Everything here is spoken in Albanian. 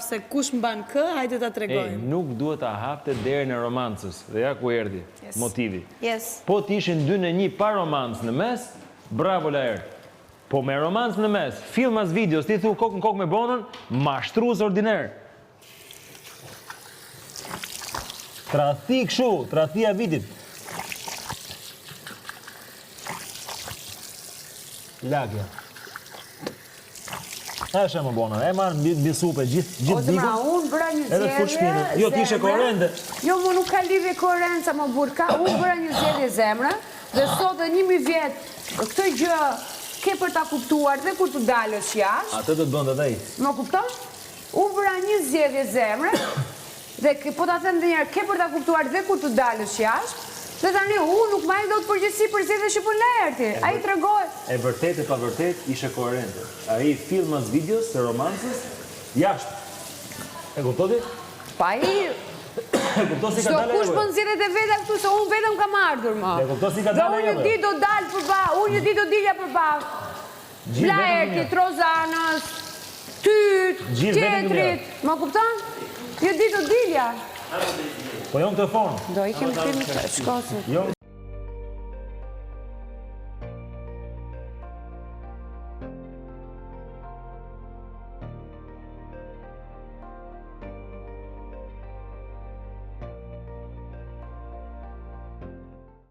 se kush mban kë, hajde ta tregojmë. Nuk duhet ta hapte derën e romancës. Dhe ja ku erdhi motivi. Yes. Po t'ishin 2-1 pa romancë në mes, bravo Laert. Po me romancë në mes, film as videos, ti thu kokë në kokë me bonën, mashtrues ordinar. Tradhti kështu, tradhtia e vitit. Lagja. E shemë bona, e marë mbi supe, gjithë O zëmra, unë bëra një edhe të fushkine. Jo, t'ishe korende. Jo, më nuk ka lidhje korende sa më burka. Unë bëra një zgjedhje zemre, dhe sot dhe 1000 vjet, këtë gjë ke për ta kuptuar dhe kur të dalësh jashtë. Atë të bëndë dhe i. Më kupton? Unë bëra një zgjedhje zemre, dhe po ta them edhe një herë, ke për ta kuptuar dhe kur të dalësh jashtë. Dhe tani unë nuk marr dot përgjegjësi për zgjedhjen që po Laerti. Ai tregoi. E vërtet e pa vërtet ishe koherente. Ai film as videos të romancës jashtë. E kuptoti? Pa ai E kuptosi ka dalë. kush po nxjerret e veta këtu se unë vetëm kam ardhur më. E kuptosi ka Dhe dalë. unë një ditë do dal përballë, unë një ditë do dilja përballë. Laerti, Trozanës, tyt, tjetrit, më kupton? Një ditë do dilja. Po jo në telefon. Do ikim film të shkosit. Jo.